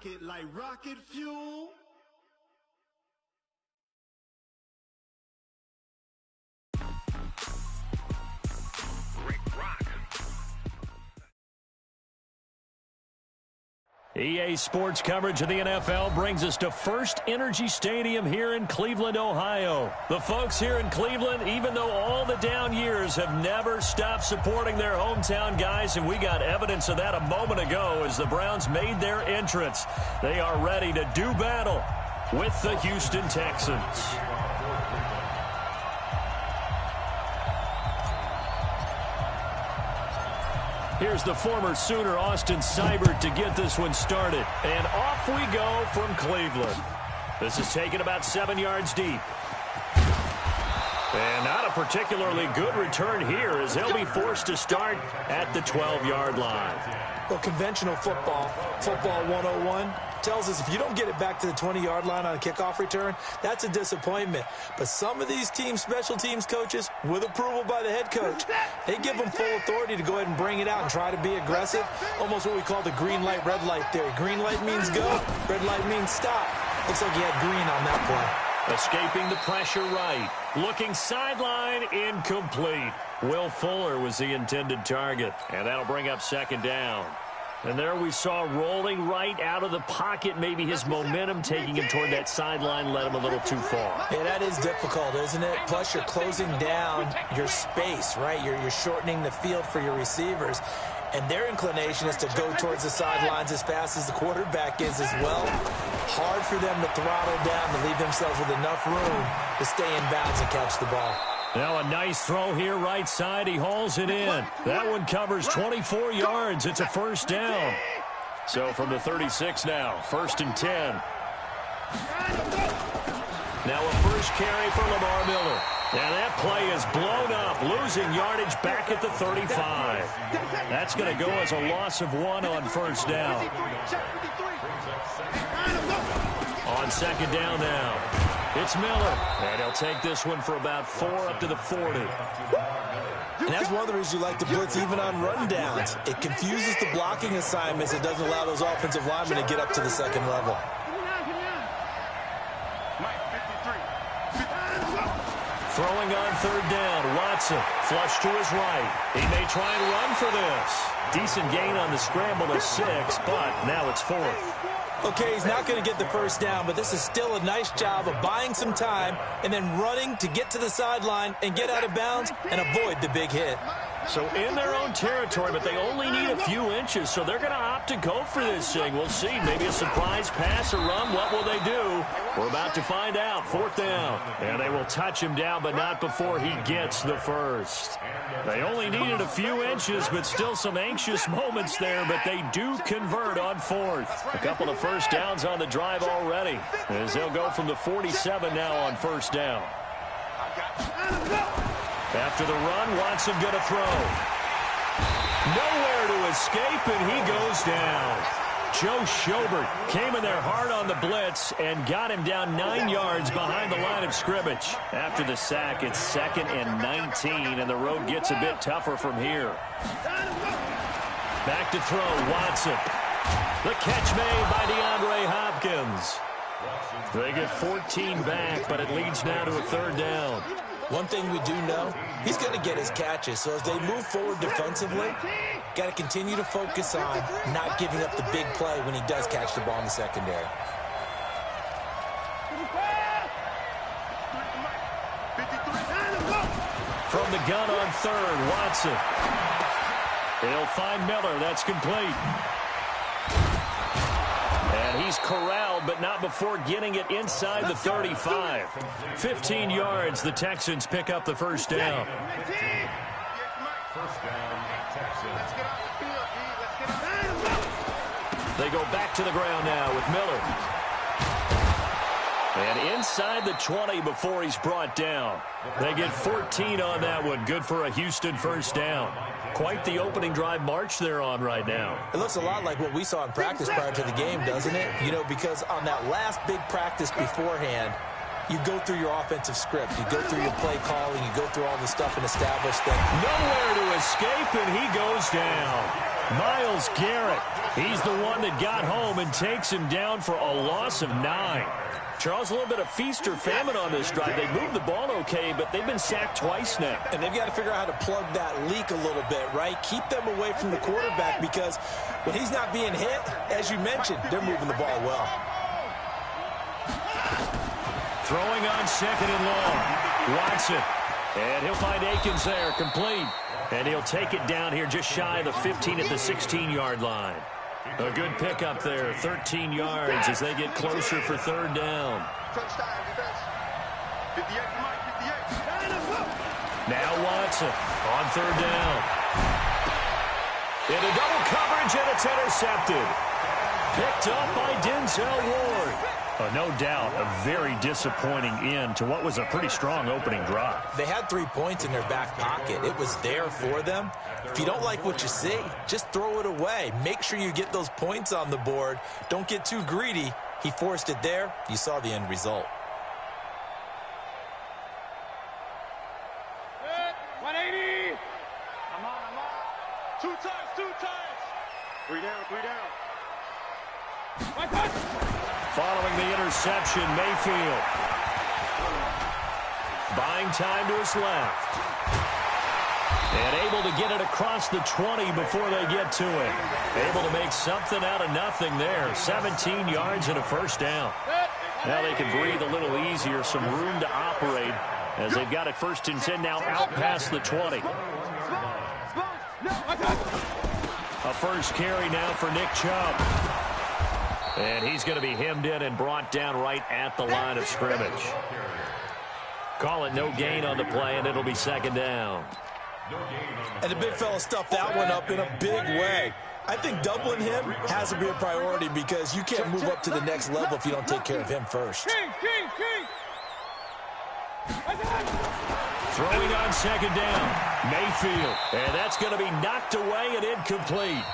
pocket like rocket fuel. EA Sports coverage of the NFL brings us to First Energy Stadium here in Cleveland, Ohio. The folks here in Cleveland, even though all the down years, have never stopped supporting their hometown guys, and we got evidence of that a moment ago as the Browns made their entrance. They are ready to do battle with the Houston Texans. Here's the former Sooner, Austin Seibert, to get this one started. And off we go from Cleveland. This is taken about 7 yards deep. And not a particularly good return here as they'll be forced to start at the 12-yard line. Well, conventional football 101, tells us if you don't get it back to the 20-yard line on a kickoff return, that's a disappointment. But some of these teams, special teams coaches, with approval by the head coach, they give them full authority to go ahead and bring it out and try to be aggressive, almost what we call the green light, red light theory. Green light means go, red light means stop. Looks like he had green on that play. Escaping the pressure right. Looking sideline, incomplete. Will Fuller was the intended target, and that'll bring up second down. And there we saw rolling right out of the pocket. Maybe his momentum taking him toward that sideline led him a little too far. Yeah, that is difficult, isn't it? Plus, you're closing down your space, right? You're shortening the field for your receivers. And their inclination is to go towards the sidelines as fast as the quarterback is as well. Hard for them to throttle down, to leave themselves with enough room to stay in bounds and catch the ball. Now a nice throw here right side. He hauls it in. That one covers 24 yards. It's a first down. So from the 36 now, 1st and 10. Now a first carry for Lamar Miller. And that play is blown up, losing yardage back at the 35. That's going to go as a loss of 1 on first down. On second down now, it's Miller. And he'll take this one for about 4 up to the 40. And that's one of the reasons you like to blitz even on run downs. It confuses the blocking assignments. It doesn't allow those offensive linemen to get up to the second level. Throwing on third down, Watson, flush to his right. He may try and run for this. Decent gain on the scramble to 6, but now it's 4th. Okay, he's not going to get the first down, but this is still a nice job of buying some time and then running to get to the sideline and get out of bounds and avoid the big hit. So in their own territory, but they only need a few inches, so they're going to opt to go for this thing. We'll see. Maybe a surprise pass or run. What will they do? We're about to find out. 4th down. And they will touch him down, but not before he gets the first. They only needed a few inches, but still some anxious moments there, but they do convert on 4th. A couple of first downs on the drive already, as they'll go from the 47 now on first down. After the run, Watson going to throw. Nowhere to escape, and he goes down. Joe Schobert came in there hard on the blitz and got him down 9 yards behind the line of scrimmage. After the sack, it's 2nd and 19, and the road gets a bit tougher from here. Back to throw, Watson. The catch made by DeAndre Hopkins. They get 14 back, but it leads now to a 3rd down. One thing we do know, he's going to get his catches. So as they move forward defensively, got to continue to focus on not giving up the big play when he does catch the ball in the secondary. From the gun on 3rd, Watson. He'll find Miller. That's complete. And he's corralled, but not before getting it inside the 35. 15 yards, the Texans pick up the first down. They go back to the ground now with Miller. And inside the 20 before he's brought down. They get 14 on that one. Good for a Houston first down. Quite the opening drive march they're on right now. It looks a lot like what we saw in practice prior to the game, doesn't it? You know, because on that last big practice beforehand, you go through your offensive script. You go through your play calling. You go through all the stuff and establish things. Nowhere to escape, and he goes down. Myles Garrett, he's the one that got home and takes him down for a loss of 9. Charles, a little bit of feast or famine on this drive. They moved the ball okay, but they've been sacked twice now. And they've got to figure out how to plug that leak a little bit, right? Keep them away from the quarterback because when he's not being hit, as you mentioned, they're moving the ball well. Throwing on 2nd and long. Watson. And he'll find Akins there, complete. And he'll take it down here just shy of the 15 at the 16-yard line. A good pickup there, 13 yards as they get closer for 3rd down. Now Watson on 3rd down. Into double coverage, and it's intercepted. Picked up by Denzel Ward. No doubt a very disappointing end to what was a pretty strong opening drive. They had 3 points in their back pocket. It was there for them. If you don't like what you see, just throw it away. Make sure you get those points on the board. Don't get too greedy. He forced it there. You saw the end result. Good. 180. I'm on. 2 times. 3 down. Right touch. Following the interception, Mayfield. Buying time to his left. And able to get it across the 20 before they get to it. Able to make something out of nothing there. 17 yards and a 1st down. Now they can breathe a little easier, some room to operate as they've got it 1st and 10 now out past the 20. A 1st carry now for Nick Chubb. And he's going to be hemmed in and brought down right at the line of scrimmage. Call it no gain on the play, and it'll be 2nd down. And the big fella stuffed that one up in a big way. I think doubling him has to be a priority because you can't move up to the next level if you don't take care of him first. Throwing on 2nd down, Mayfield. And that's going to be knocked away and incomplete.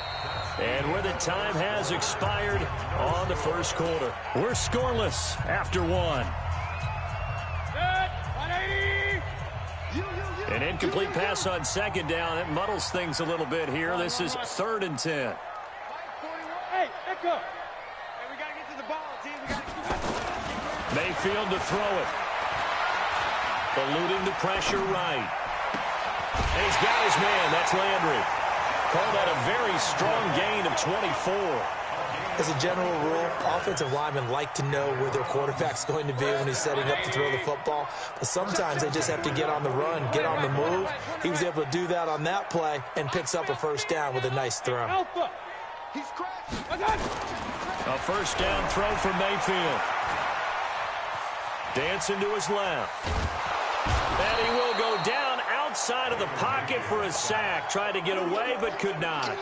And where the time has expired on the 1st quarter. We're scoreless after 1. An incomplete pass on 2nd down. It muddles things a little bit here. This is 3rd and 10. Hey, Echo. Hey, we got to get to the ball, team. We got to keep it. Mayfield to throw it. Eluding the pressure right. And he's got his man. That's Landry. Call that a very strong gain of 24. As a general rule, offensive linemen like to know where their quarterback's going to be when he's setting up to throw the football. But sometimes they just have to get on the run, get on the move. He was able to do that on that play and picks up a 1st down with a nice throw. Alpha. He's crashing. A 1st down throw for Mayfield. Dancing to his left. And he will go down outside of the pocket for a sack. Tried to get away, but could not.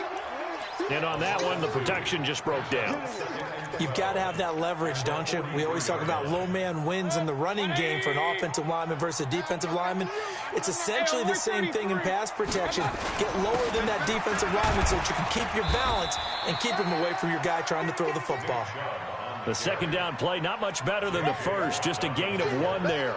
And on that one, the protection just broke down. You've got to have that leverage, don't you? We always talk about low man wins in the running game for an offensive lineman versus a defensive lineman. It's essentially the same thing in pass protection. Get lower than that defensive lineman so that you can keep your balance and keep him away from your guy trying to throw the football. The 2nd down play, not much better than the 1st, just a gain of 1 there.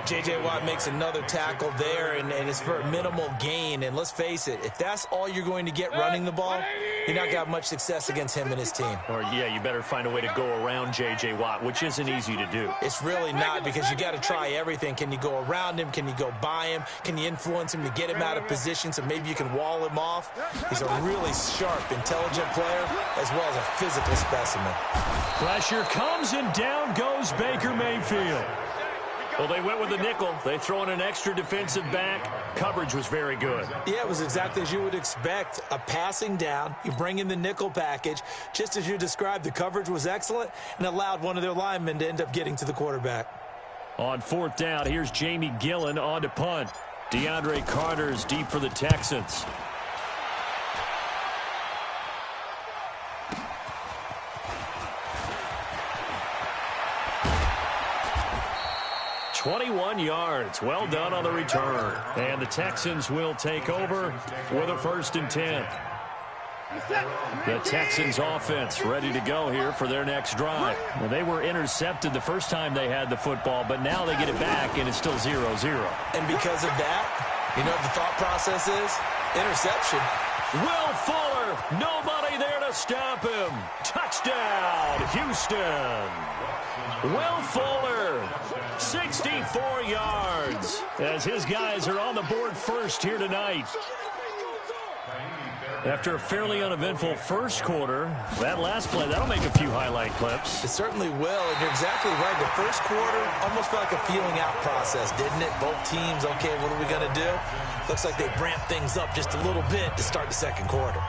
J.J. Watt makes another tackle there, and it's for a minimal gain. And let's face it, if that's all you're going to get running the ball, you're not going to have much success against him and his team. Or, yeah, you better find a way to go around J.J. Watt, which isn't easy to do. It's really not because you got to try everything. Can you go around him? Can you go by him? Can you influence him to get him out of position so maybe you can wall him off? He's a really sharp, intelligent player as well as a physical specimen. Pressure comes, and down goes Baker Mayfield. Well, they went with the nickel. They throw in an extra defensive back. Coverage was very good. Yeah, it was exactly as you would expect. A passing down. You bring in the nickel package. Just as you described, the coverage was excellent and allowed one of their linemen to end up getting to the quarterback. On 4th down, here's Jamie Gillen on to punt. DeAndre Carter's deep for the Texans. .21 yards. Well done on the return. And the Texans will take over with a 1st and 10. The Texans offense ready to go here for their next drive. Well, they were intercepted the first time they had the football, but now they get it back, and it's still 0-0. And because of that, you know what the thought process is? Interception. Will Fuller, nobody there to stop him. Touchdown, Houston. Will Fuller, 64 yards, as his guys are on the board first here tonight. After a fairly uneventful first quarter, that last play, that'll make a few highlight clips. It certainly will, and you're exactly right. The first quarter almost felt like a feeling out process, didn't it? Both teams, okay, what are we going to do? Looks like they ramped things up just a little bit to start the second quarter.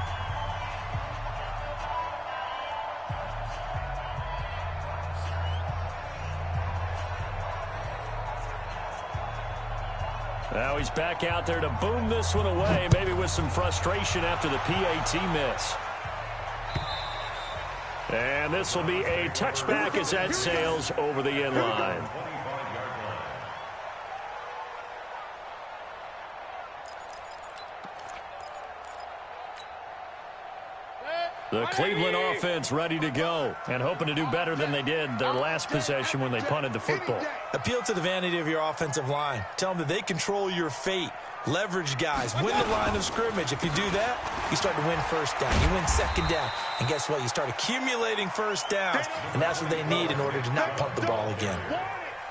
Now he's back out there to boom this one away, maybe with some frustration after the PAT miss. And this will be a touchback as that sails over the end line. The Cleveland offense ready to go and hoping to do better than they did their last possession when they punted the football. Appeal to the vanity of your offensive line. Tell them that they control your fate. Leverage guys. Win the line of scrimmage. If you do that, you start to win first down. You win second down. And guess what? You start accumulating first downs. And that's what they need in order to not punt the ball again.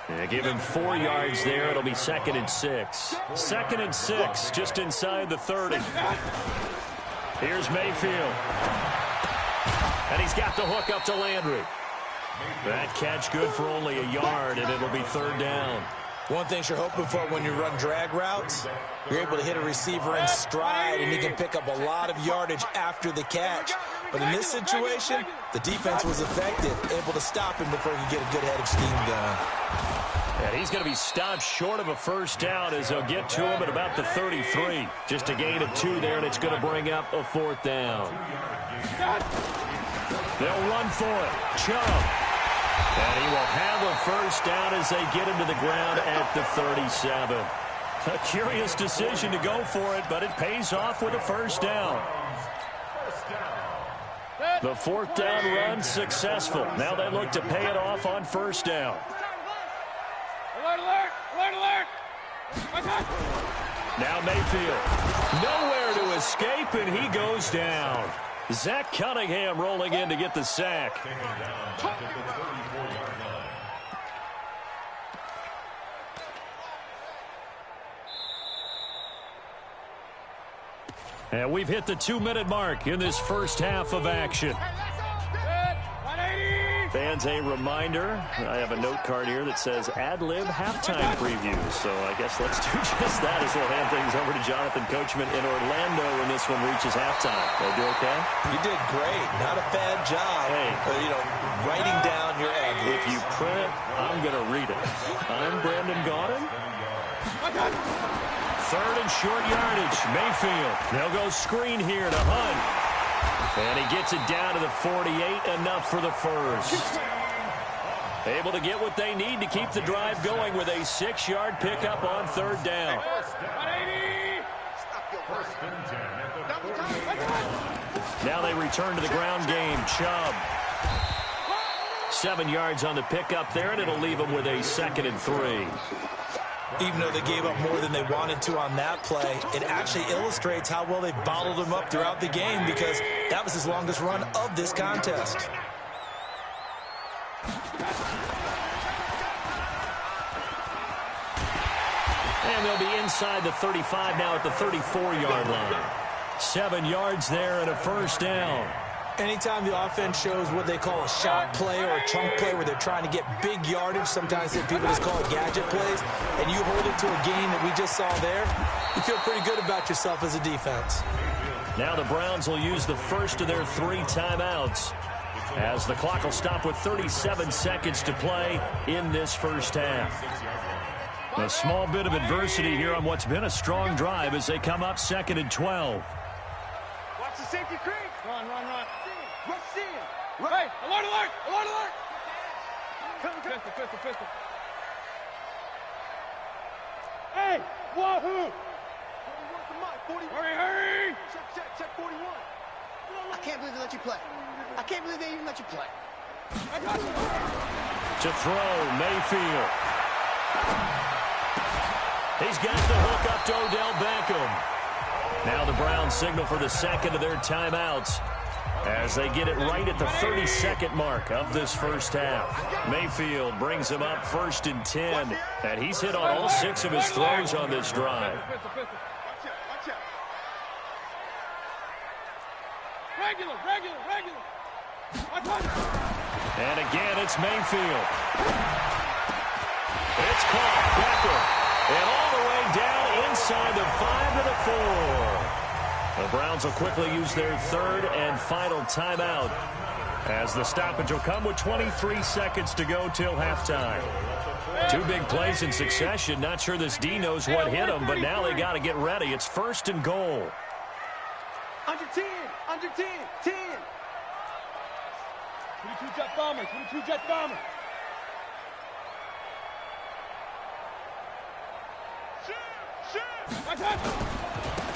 Yeah, give him 4 yards there. It'll be 2nd and 6. 2nd and 6, just inside the 30. Here's Mayfield. And he's got the hook up to Landry. That catch good for only a yard, and it'll be 3rd down. One thing you're hoping for when you run drag routes, you're able to hit a receiver in stride, and he can pick up a lot of yardage after the catch. But in this situation, the defense was effective, able to stop him before he could get a good head of steam going. And he's going to be stopped short of a first down as they'll get to him at about the 33. Just a gain of 2 there, and it's going to bring up a 4th down. They'll run for it. Chubb. And he will have a first down as they get him to the ground at the 37. A curious decision to go for it, but it pays off with a first down. The 4th down run successful. Now they look to pay it off on first down. Alert, alert! Alert, alert! Now Mayfield. Nowhere to escape, and he goes down. Zach Cunningham rolling in to get the sack. And we've hit the 2-minute mark in this first half of action. Fans, a reminder, I have a note card here that says ad-lib halftime preview. So I guess let's do just that as we'll hand things over to Jonathan Coachman in Orlando when this one reaches halftime. Did I do okay? You did great. Not a bad job. Hey, writing down your ad-libs. If you print it, I'm going to read it. I'm Brandon Gaudin. 3rd and short yardage. Mayfield. They'll go screen here to Hunt. And he gets it down to the 48, enough for the first. Able to get what they need to keep the drive going with a 6-yard pickup on 3rd down. Now they return to the ground game. Chubb. 7 yards on the pickup there, and it'll leave them with a 2nd and 3. Even though they gave up more than they wanted to on that play, it actually illustrates how well they've bottled him up throughout the game because that was his longest run of this contest. And they'll be inside the 35 now at the 34-yard line. 7 yards there and a first down. Anytime the offense shows what they call a shot play or a chunk play where they're trying to get big yardage, sometimes people just call it gadget plays, and you hold it to a gain that we just saw there, you feel pretty good about yourself as a defense. Now the Browns will use the first of their 3 timeouts as the clock will stop with 37 seconds to play in this first half. A small bit of adversity here on what's been a strong drive as they come up 2nd and 12. Watch the safety creep. Run, run, run. Rush in. Right. Alert, alert. Alert, alert. Pistol, pistol, pistol. Hey, wahoo. 41. Hurry, hurry. Check 41. I can't believe they let you play. I can't believe they even let you play. To throw, Mayfield. He's got the hook up to Odell Beckham. Now the Browns signal for the second of their timeouts as they get it right at the 32nd mark of this first half. Mayfield brings him up 1st and 10, and he's hit on all 6 of his throws on this drive. Regular. And again, it's Mayfield. It's caught. Becker. And all the way down inside the 5 to the 4. The Browns will quickly use their 3rd and final timeout as the stoppage will come with 23 seconds to go till halftime. 2 big plays in succession. Not sure this D knows what hit them, but now they got to get ready. It's 1st and goal. Under 10. 10. 22 jet bomber.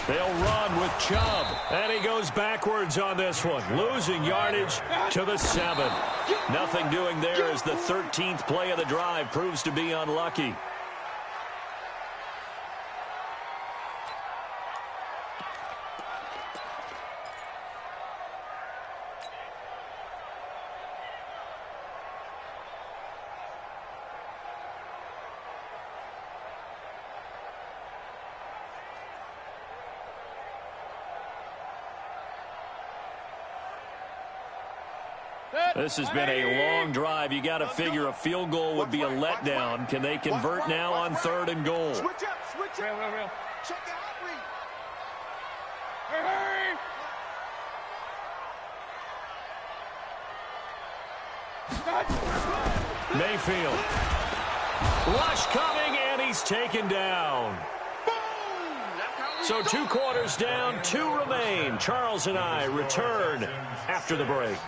They'll run with Chubb, and he goes backwards on this one, losing yardage to the 7. Nothing doing there as the 13th play of the drive proves to be unlucky. This has been a long drive. You got to figure a field goal would be a letdown. Can they convert now on 3rd and goal? Switch up. Real. Check the out read. Hurry! Mayfield. Rush coming, and he's taken down. So 2 quarters down, 2 remain. Charles and I return after the break.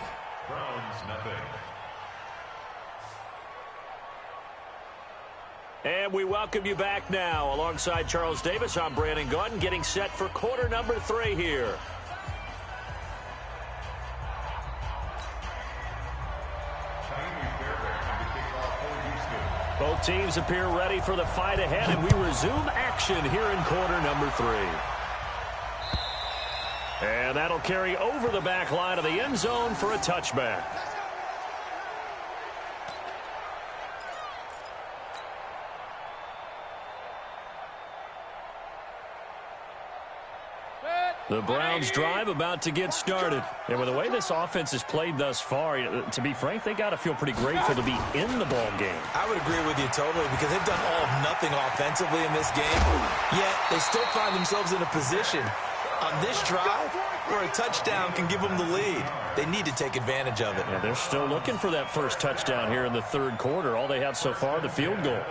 And we welcome you back now. Alongside Charles Davis, I'm Brandon Gordon, getting set for quarter number 3 here. Both teams appear ready for the fight ahead, and we resume action here in quarter number 3. And that'll carry over the back line of the end zone for a touchback. The Browns drive about to get started. And with the way this offense has played thus far, to be frank, they got to feel pretty grateful to be in the ball game. I would agree with you totally because they've done all of nothing offensively in this game. Yet they still find themselves in a position on this drive where a touchdown can give them the lead. They need to take advantage of it. Yeah, they're still looking for that first touchdown here in the 3rd quarter. All they have so far, the field goal.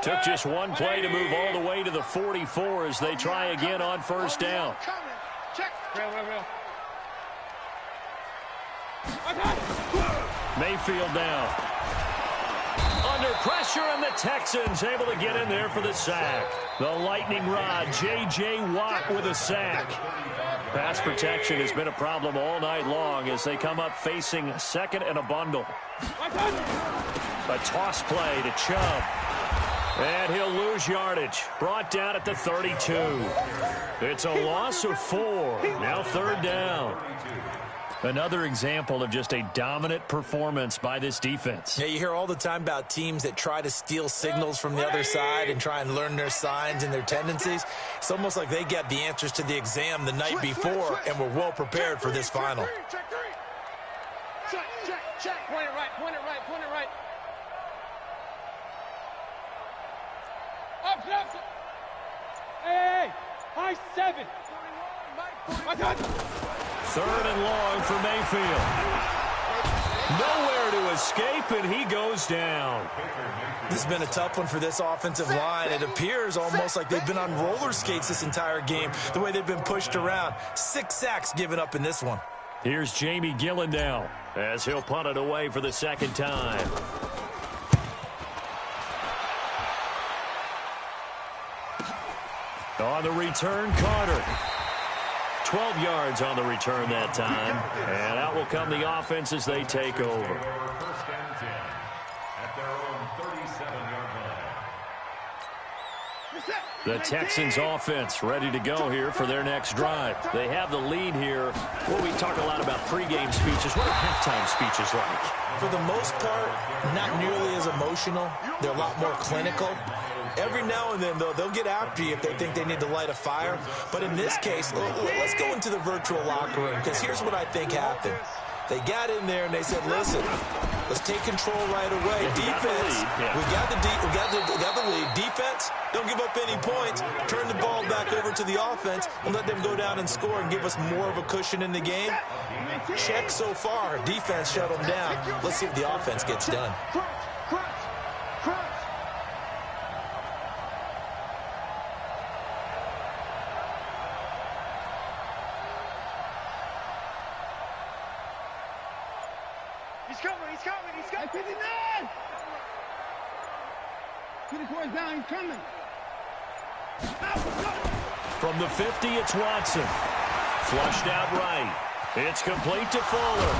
Took just 1 play to move all the way to the 44 as they try again on 1st down. Real. Mayfield down. Under pressure, and the Texans able to get in there for the sack. The lightning rod, J.J. Watt with a sack. Pass protection has been a problem all night long as they come up facing 2nd and a bundle. A toss play to Chubb. And he'll lose yardage. Brought down at the 32. It's a loss of 4. Now 3rd down. Another example of just a dominant performance by this defense. Yeah, you hear all the time about teams that try to steal signals from the other side and try and learn their signs and their tendencies. It's almost like they got the answers to the exam the night before and were well prepared for this final. Check. Point it right. Up. Hey, high 7. 3rd and long for Mayfield. Nowhere to escape, and he goes down. This has been a tough one for this offensive line. It appears almost like they've been on roller skates this entire game, the way they've been pushed around. 6 sacks given up in this one. Here's Jamie Gillen now as he'll punt it away for the 2nd time. On the return, Carter. 12 yards on the return that time. And out will come the offense as they take over. The Texans offense ready to go here for their next drive. They have the lead here. Well, we talk a lot about pregame speeches. What are halftime speeches like? For the most part, not nearly as emotional. They're a lot more clinical. Every now and then, though, they'll get after you if they think they need to light a fire. But in this case, let's go into the virtual locker room, because here's what I think happened. They got in there and they said, listen, let's take control right away. Defense, we got the lead. Defense, don't give up any points. Turn the ball back over to the offense and let them go down and score and give us more of a cushion in the game. Check so far. Defense shut them down. Let's see if the offense gets done. He's coming. 59! Get the course down, he's coming. From the 50, it's Watson. Flushed out right. It's complete to Fuller.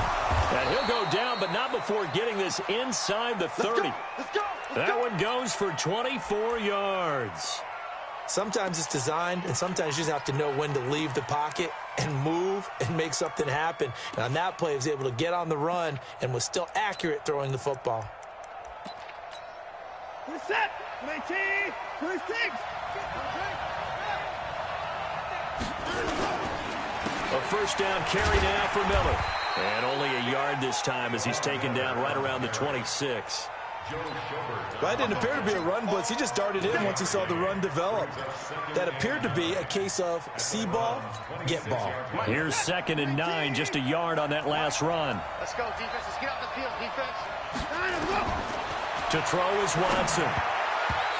And he'll go down, but not before getting this inside the 30. Let's go. That one goes for 24 yards. Sometimes it's designed, and sometimes you just have to know when to leave the pocket and move and make something happen. And on that play, he was able to get on the run and was still accurate throwing the football. We're set. 19, 26. A first down carry now for Miller. And only a yard this time as he's taken down right around the 26. That didn't appear to be a run blitz. He just darted in once he saw the run develop. That appeared to be a case of see ball, get ball. Here's 2nd and 9, just a yard on that last run. Let's go, defense. Let's get off the field, defense. To throw is Watson.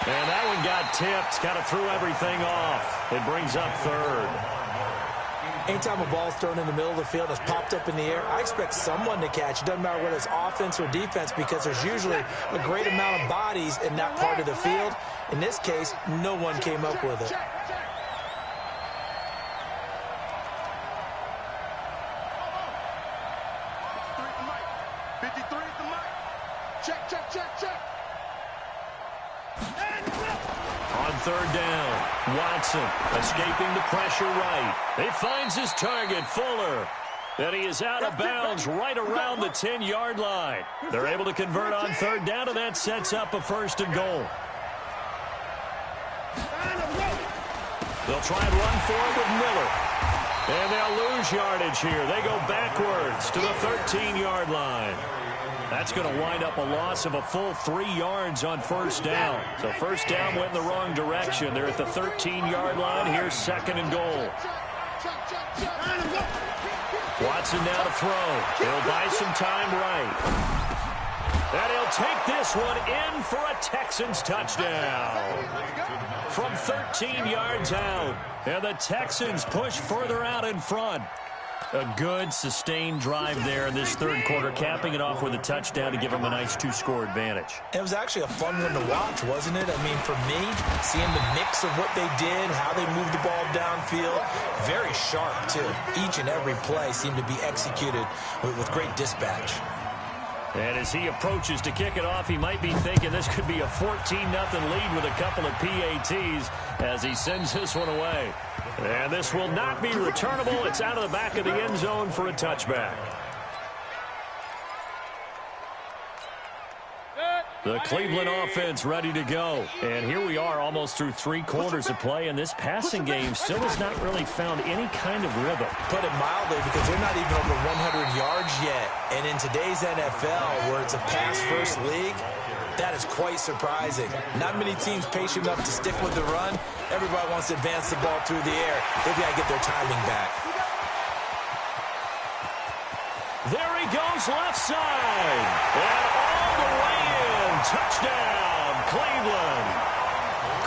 And that one got tipped, kind of threw everything off. It brings up 3rd. Anytime a ball's thrown in the middle of the field, it's popped up in the air, I expect someone to catch. It doesn't matter whether it's offense or defense, because there's usually a great amount of bodies in that part of the field. In this case, no one came up with it. On 3rd down, Watson escaping the pressure right. He finds his target, Fuller. And he is out of bounds right around the 10-yard line. They're able to convert on 3rd down, and that sets up a 1st and goal. They'll try and run forward with Miller. And they'll lose yardage here. They go backwards to the 13-yard line. That's going to wind up a loss of a full 3 yards on 1st down. So 1st down went in the wrong direction. They're at the 13-yard line. Here's 2nd and goal. Watson now to throw. He'll buy some time right. And he'll take this one in for a Texans touchdown. From 13 yards out. And the Texans push further out in front. A good, sustained drive there in this 3rd quarter, capping it off with a touchdown to give them a nice 2-score advantage. It was actually a fun one to watch, wasn't it? I mean, for me, seeing the mix of what they did, how they moved the ball downfield, very sharp, too. Each and every play seemed to be executed with great dispatch. And as he approaches to kick it off, he might be thinking this could be a 14-0 lead with a couple of PATs as he sends this one away. And this will not be returnable. It's out of the back of the end zone for a touchback. The Cleveland offense ready to go. And here we are almost through 3 quarters of play, and this passing game still has not really found any kind of rhythm. Put it mildly, because they're not even over 100 yards yet. And in today's NFL, where it's a pass-first league, that is quite surprising. Not many teams patient enough to stick with the run. Everybody wants to advance the ball through the air. They've got to get their timing back. There he goes left side. And all the way in. Touchdown, Cleveland.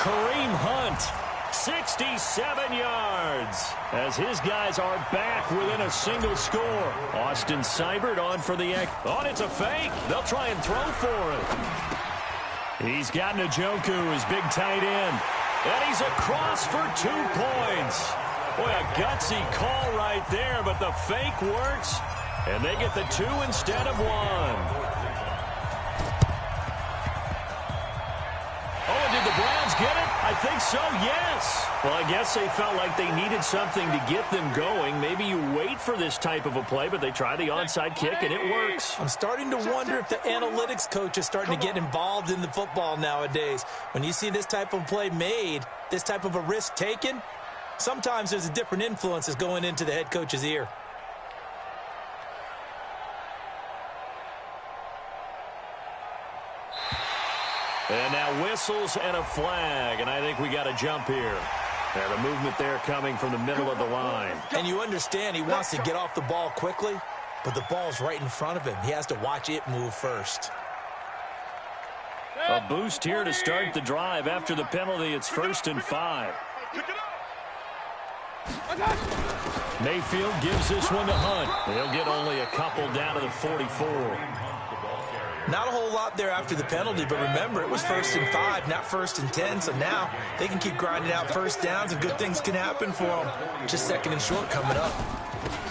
Kareem Hunt, 67 yards. As his guys are back within a single score. Austin Seibert on for the egg. Oh, it's a fake. They'll try and throw for it. He's got Njoku, his big tight end. And he's across for 2 points. Boy, a gutsy call right there, but the fake works. And they get the 2 instead of 1. Oh, and did the Browns get it? I think so, yes. Well, I guess they felt like they needed something to get them going. Maybe you wait for this type of a play, but they try the onside kick, and it works. I'm starting to wonder if the analytics coach is starting to get involved in the football nowadays. When you see this type of play made, this type of a risk taken, sometimes there's a different influences going into the head coach's ear. And now whistles and a flag, and I think we got a jump here. And the movement there coming from the middle of the line. And you understand he wants to get off the ball quickly, but the ball's right in front of him. He has to watch it move first. A boost here to start the drive. After the penalty, it's 1st and 5. Mayfield gives this one to Hunt. He'll get only a couple down to the 44. Not a whole lot there after the penalty, but remember, it was 1st and 5, not 1st and 10, so now they can keep grinding out first downs, and good things can happen for them. Just 2nd and short coming up.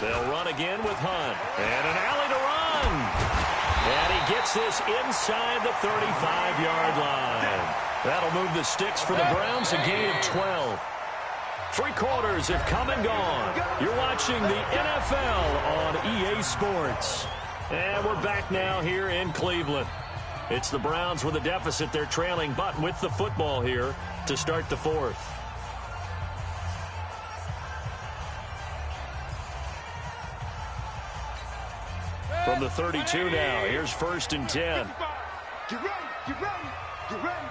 They'll run again with Hunt. And an alley to run. And he gets this inside the 35-yard line. That'll move the sticks for the Browns, a gain of 12. 3 quarters have come and gone. You're watching the NFL on EA Sports. And we're back now here in Cleveland. It's the Browns with a deficit. They're trailing, but with the football here to start the 4th. From the 32 now, here's 1st and 10. Get ready, get ready, get ready.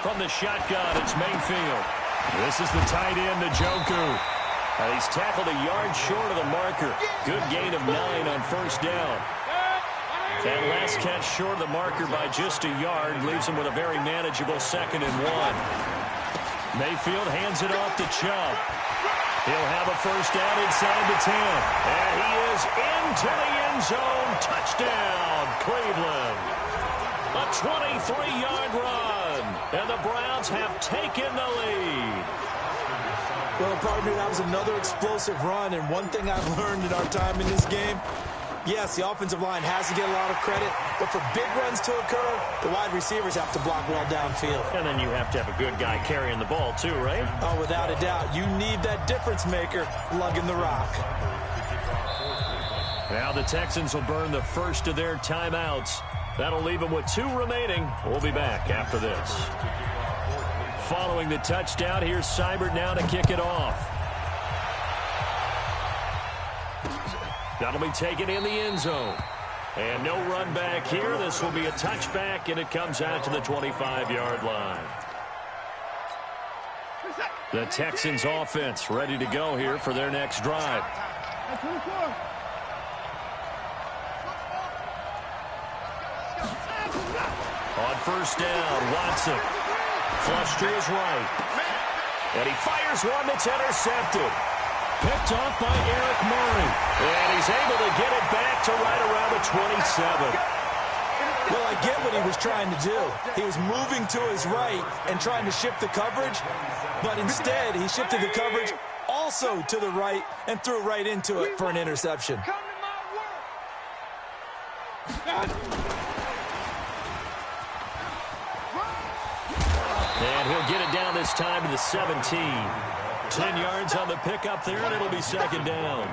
From the shotgun, it's Mayfield. This is the tight end, Njoku. He's tackled a yard short of the marker. Good gain of 9 on 1st down. That last catch short of the marker by just a yard leaves him with a very manageable 2nd and 1. Mayfield hands it off to Chubb. He'll have a 1st down inside the 10. And he is into the end zone. Touchdown, Cleveland. A 23-yard run. And the Browns have taken the lead. Well, partner, that was another explosive run, and one thing I've learned in our time in this game, yes, the offensive line has to get a lot of credit, but for big runs to occur, the wide receivers have to block well downfield. And then you have to have a good guy carrying the ball too, right? Oh, without a doubt. You need that difference maker lugging the rock. Now the Texans will burn the first of their timeouts. That'll leave them with 2 remaining. We'll be back after this. Following the touchdown, here's Seibert now to kick it off. That'll be taken in the end zone. And no run back here. This will be a touchback, and it comes out to the 25-yard line. The Texans offense ready to go here for their next drive. On 1st down, Watson. Flush to his right. And he fires one that's intercepted. Picked off by Eric Murray. And he's able to get it back to right around the 27. Well, I get what he was trying to do. He was moving to his right and trying to shift the coverage, but instead he shifted the coverage also to the right and threw right into it for an interception. And he'll get it down this time to the 17. 10 yards on the pickup there, and it'll be 2nd down.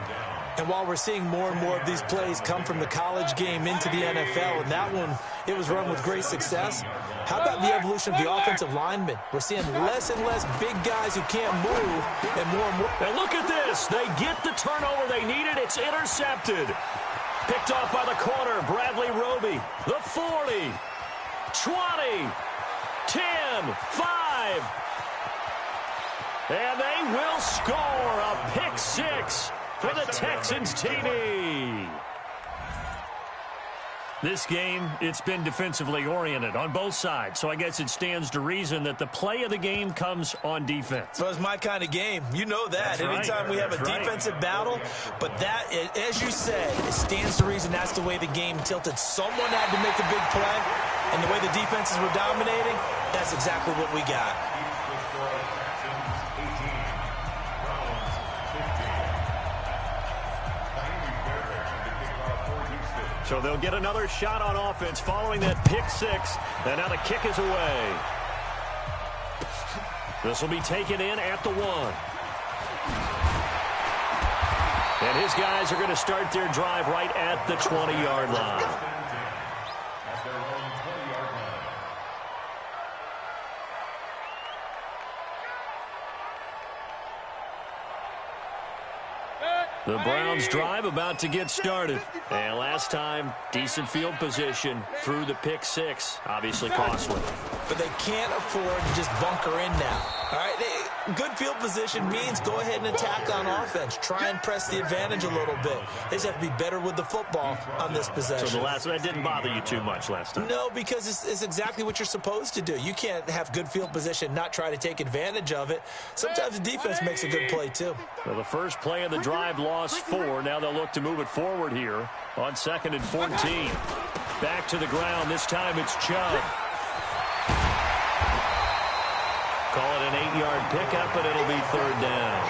And while we're seeing more and more of these plays come from the college game into the NFL, and that one, it was run with great success, how about the evolution of the offensive linemen? We're seeing less and less big guys who can't move, and more. And look at this. They get the turnover they needed. It's intercepted. Picked off by the corner, Bradley Roby. The 40, 20, 10, 5. And they will score a pick 6 for the Texans TD. This game, it's been defensively oriented on both sides, so I guess it stands to reason that the play of the game comes on defense. Well, it's my kind of game. You know that. That's Anytime right. we have a defensive battle, but that, as you said, it stands to reason that's the way the game tilted. Someone had to make a big play, and the way the defenses were dominating, that's exactly what we got. So they'll get another shot on offense following that pick six. And now the kick is away. This will be taken in at the 1. And his guys are going to start their drive right at the 20-yard line. The Browns drive about to get started. And last time, decent field position through the pick six. Obviously costly. But they can't afford to just bunker in now. All right, good field position means go ahead and attack on offense. Try and press the advantage a little bit. They just have to be better with the football on this possession. So that didn't bother you too much last time? No, because it's exactly what you're supposed to do. You can't have good field position, not try to take advantage of it. Sometimes the defense makes a good play, too. Well, the first play of the drive lost 4. Now they'll look to move it forward here on 2nd and 14. Back to the ground. This time it's Chubb. Call it an 8-yard pickup, and it'll be 3rd down.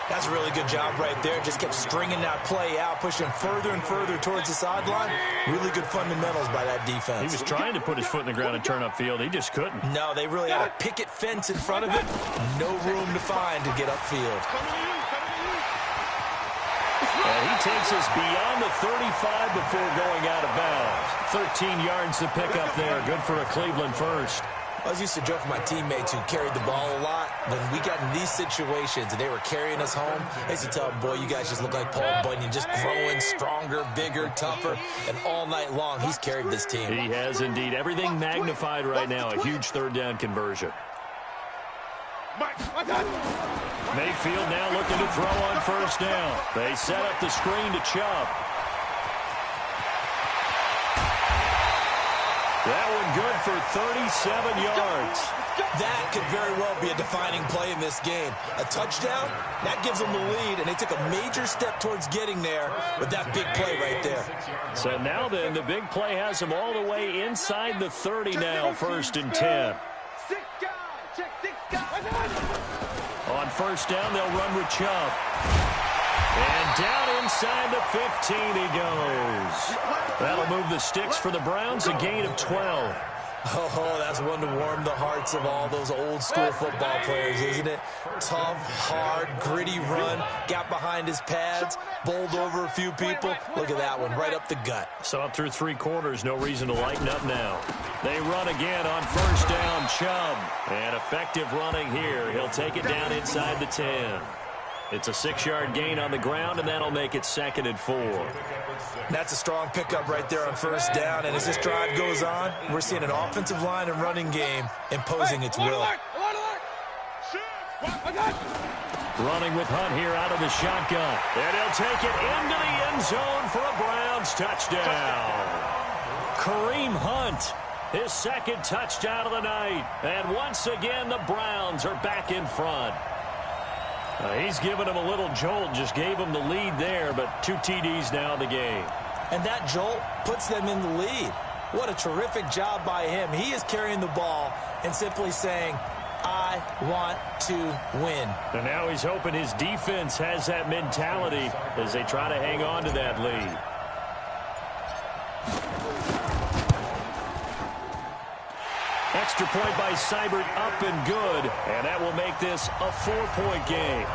That's a really good job right there. Just kept stringing that play out, pushing further and further towards the sideline. Really good fundamentals by that defense. He was trying to put his foot in the ground and turn upfield. He just couldn't. No, they really had a picket fence in front of it. No room to find to get upfield. And he takes us beyond the 35 before going out of bounds. 13 yards to pick up there. Good for a Cleveland first. I was used to joke with my teammates who carried the ball a lot. When we got in these situations and they were carrying us home, I used to tell them, boy, you guys just look like Paul Bunyan, just growing stronger, bigger, tougher, and all night long he's carried this team. He has indeed. Everything magnified right now. A huge 3rd down conversion. Mayfield now looking to throw on 1st down. They set up the screen to Chubb. That one good for 37 yards. That could very well be a defining play in this game. A touchdown, that gives them the lead, and they took a major step towards getting there with that big play right there. So now then, the big play has them all the way inside the 30 now, 1st and 10. On 1st down, they'll run with Chubb. And down inside the 15 he goes. That'll move the sticks for the Browns, a gain of 12. Oh, that's one to warm the hearts of all those old-school football players, isn't it? Tough, hard, gritty run, got behind his pads, bowled over a few people. Look at that one, right up the gut. So up through 3 quarters, no reason to lighten up now. They run again on 1st down, Chubb. And effective running here. He'll take it down inside the 10. It's a 6-yard gain on the ground, and that'll make it 2nd and 4. That's a strong pickup right there on 1st down, and as this drive goes on, we're seeing an offensive line and running game imposing its will. Running with Hunt here out of the shotgun. And he'll take it into the end zone for a Browns touchdown. Kareem Hunt, his 2nd touchdown of the night. And once again, the Browns are back in front. He's given him a little jolt, just gave him the lead there, but 2 TDs now in the game. And that jolt puts them in the lead. What a terrific job by him. He is carrying the ball and simply saying, I want to win. And now he's hoping his defense has that mentality as they try to hang on to that lead. Extra point by Seibert, up and good. And that will make this a 4-point game.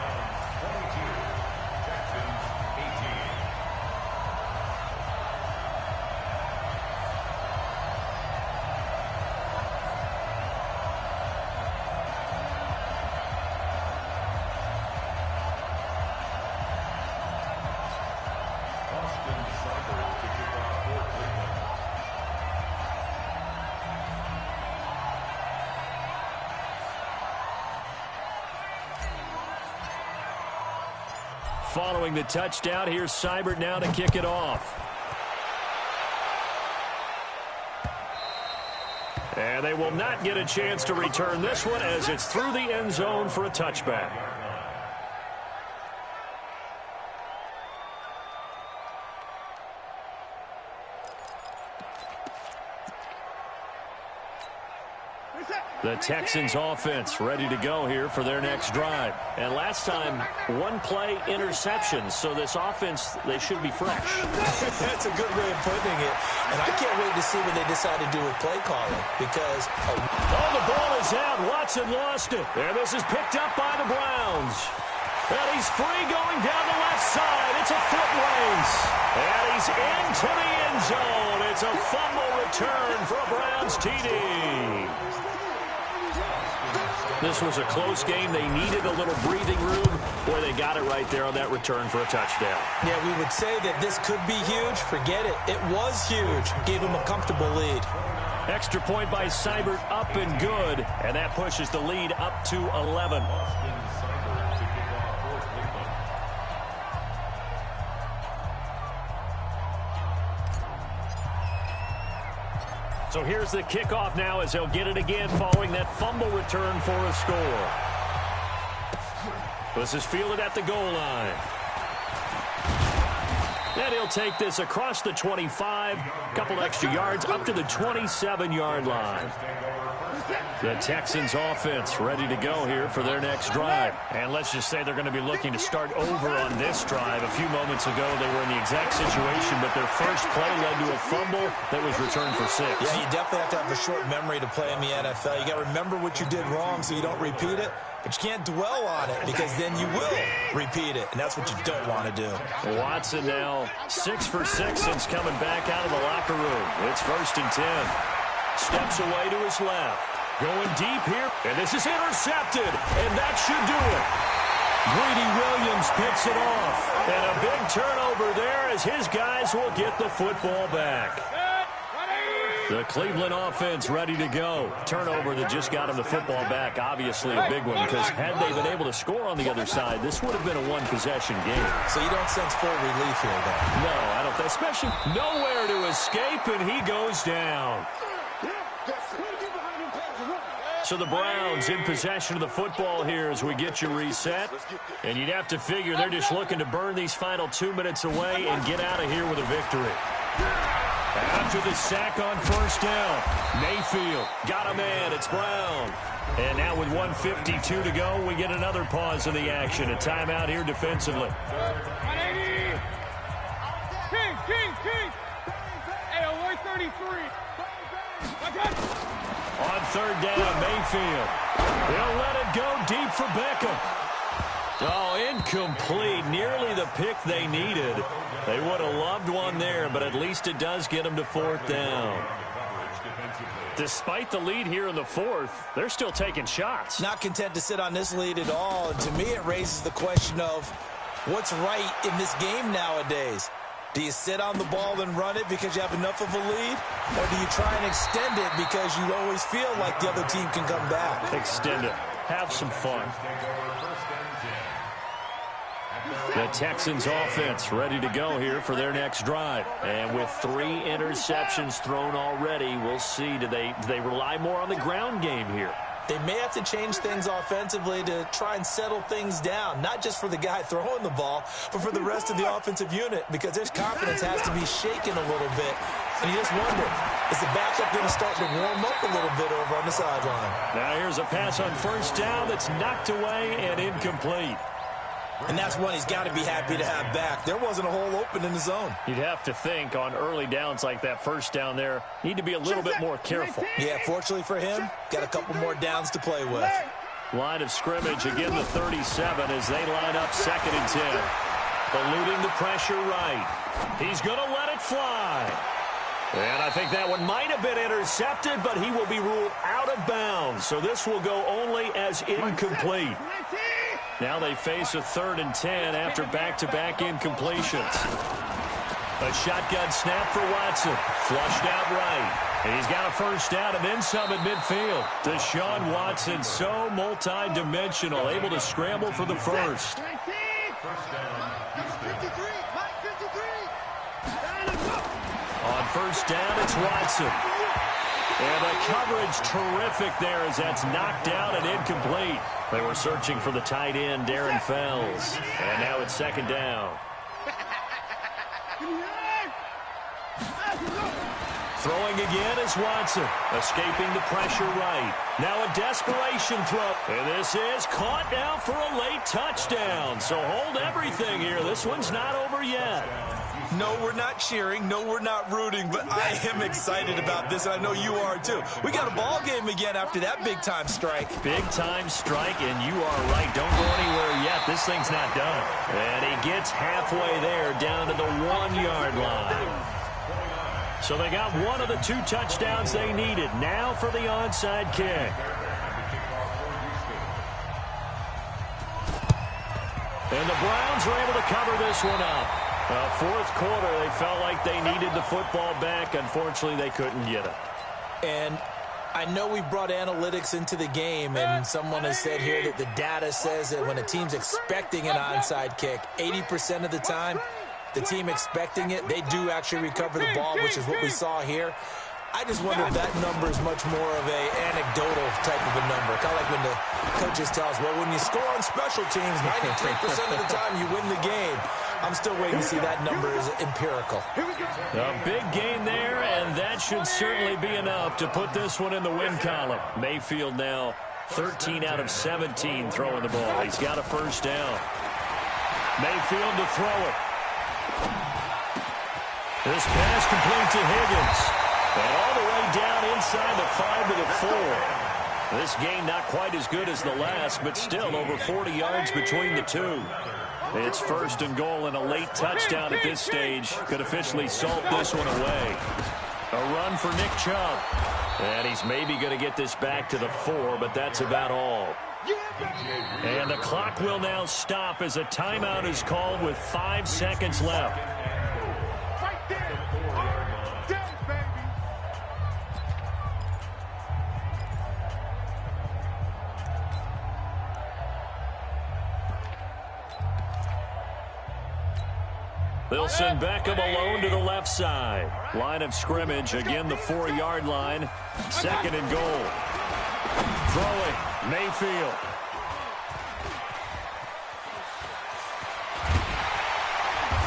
Following the touchdown, here's Seibert now to kick it off. And they will not get a chance to return this one as it's through the end zone for a touchback. The Texans offense ready to go here for their next drive. And last time, one play interception. So this offense, they should be fresh. That's a good way of putting it. And I can't wait to see what they decide to do with play calling. Because the ball is out. Watson lost it. And this is picked up by the Browns. And he's free going down the left side. It's a foot race. And he's into the end zone. It's a fumble return for a Browns TD. This was a close game. They needed a little breathing room where they got it right there on that return for a touchdown. Yeah, we would say that this could be huge. Forget it. It was huge. Gave them a comfortable lead. Extra point by Seibert, up and good. And that pushes the lead up to 11. So here's the kickoff now as they'll get it again following that fumble return for a score. This is fielded at the goal line. And he'll take this across the 25, couple extra yards up to the 27-yard line. The Texans offense ready to go here for their next drive. And let's just say they're going to be looking to start over on this drive. A few moments ago, they were in the exact situation, but their first play led to a fumble that was returned for 6. Yeah, you definitely have to have a short memory to play in the NFL. You got to remember what you did wrong so you don't repeat it. But you can't dwell on it because then you will repeat it, and that's what you don't want to do. Watson now 6 for 6 since coming back out of the locker room. It's 1st and 10. Steps away to his left. Going deep here, and this is intercepted, and that should do it. Greedy Williams picks it off, and a big turnover there as his guys will get the football back. The Cleveland offense ready to go. Turnover that just got him the football back, obviously a big one, because had they been able to score on the other side, this would have been a one-possession game. So you don't sense full relief here, though? No, I don't, especially nowhere to escape, and he goes down. So the Browns in possession of the football here as we get you reset. And you'd have to figure they're just looking to burn these final 2 minutes away and get out of here with a victory. After the sack on 1st down, Mayfield got a man. It's Brown. And now with 1:52 to go, we get another pause in the action. A timeout here defensively. 180. King. Hey, 133. On 3rd down, Mayfield. They'll let it go deep for Beckham. Oh, incomplete. Nearly the pick they needed. They would have loved one there, but at least it does get them to 4th down. Despite the lead here in the 4th, they're still taking shots. Not content to sit on this lead at all. And to me, it raises the question of what's right in this game nowadays. Do you sit on the ball and run it because you have enough of a lead? Or do you try and extend it because you always feel like the other team can come back? Extend it. Have some fun. The Texans offense ready to go here for their next drive. And with 3 interceptions thrown already, we'll see. Do they rely more on the ground game here? They may have to change things offensively to try and settle things down, not just for the guy throwing the ball, but for the rest of the offensive unit, because their confidence has to be shaken a little bit. And you just wonder, is the backup going to start to warm up a little bit over on the sideline? Now here's a pass on 1st down that's knocked away and incomplete. And that's one he's got to be happy to have back. There wasn't a hole open in the zone. You'd have to think on early downs like that 1st down there, need to be a little bit more careful. Yeah, fortunately for him, got a couple more downs to play with. Line of scrimmage, again the 37 as they line up 2nd and 10. Eluding the pressure right. He's going to let it fly. And I think that one might have been intercepted, but he will be ruled out of bounds. So this will go only as incomplete. Now they face a 3rd and 10 after back-to-back incompletions. A shotgun snap for Watson. Flushed out right. And he's got a 1st down and then some at midfield. Deshaun Watson, so multi-dimensional, able to scramble for the 1st. On 1st down, it's Watson. And the coverage terrific there as that's knocked out and incomplete. They were searching for the tight end, Darren Fells. And now it's 2nd down. Throwing again is Watson, escaping the pressure right. Now a desperation throw. And this is caught now for a late touchdown. So hold everything here. This one's not over yet. No, we're not cheering. No, we're not rooting. But I am excited about this, and I know you are too. We got a ball game again after that big-time strike. Big-time strike, and you are right. Don't go anywhere yet. This thing's not done. And he gets halfway there down to the 1-yard line. So they got one of the 2 touchdowns they needed. Now for the onside kick. And the Browns are able to cover this one up. Fourth quarter, they felt like they needed the football back. Unfortunately, they couldn't get it. And I know we brought analytics into the game, and someone has said here that the data says that when a team's expecting an onside kick, 80% of the time, the team expecting it, they do actually recover the ball, which is what we saw here. I just wonder if that number is much more of a anecdotal type of a number. Kind of like when the coaches tell us, well, when you score on special teams, 93% of the time you win the game. I'm still waiting to see that number is empirical. A big gain there, and that should certainly be enough to put this one in the win column. Mayfield now 13 out of 17 throwing the ball. He's got a first down. Mayfield to throw it. This pass complete to Higgins. And all the way down inside the 5 to the 4. This game not quite as good as the last, but still over 40 yards between the two. It's first and goal, and a late touchdown at this stage could officially salt this one away. A run for Nick Chubb. And he's maybe going to get this back to the 4, but that's about all. And the clock will now stop as a timeout is called with 5 seconds left. They'll send Beckham alone to the left side. Line of scrimmage, again the 4-yard line. Second and goal. Throwing, Mayfield.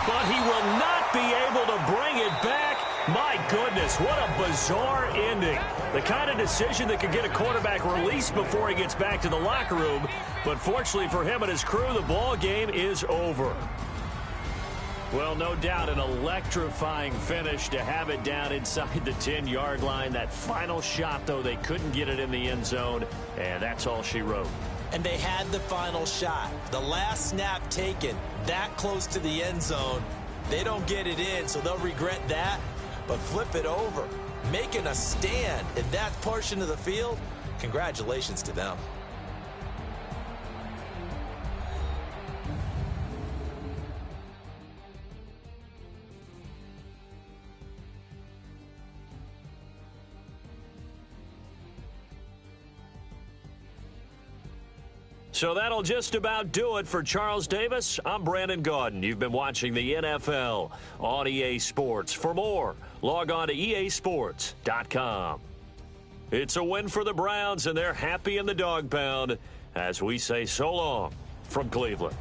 But he will not be able to bring it back. My goodness, what a bizarre ending. The kind of decision that could get a quarterback released before he gets back to the locker room. But fortunately for him and his crew, the ball game is over. Well, no doubt an electrifying finish to have it down inside the 10-yard line. That final shot, though, they couldn't get it in the end zone, and that's all she wrote. And they had the final shot. The last snap taken that close to the end zone. They don't get it in, so they'll regret that. But flip it over, making a stand in that portion of the field, congratulations to them. So that'll just about do it for Charles Davis. I'm Brandon Gaudin. You've been watching the NFL on EA Sports. For more, log on to easports.com. It's a win for the Browns, and they're happy in the dog pound as we say so long from Cleveland.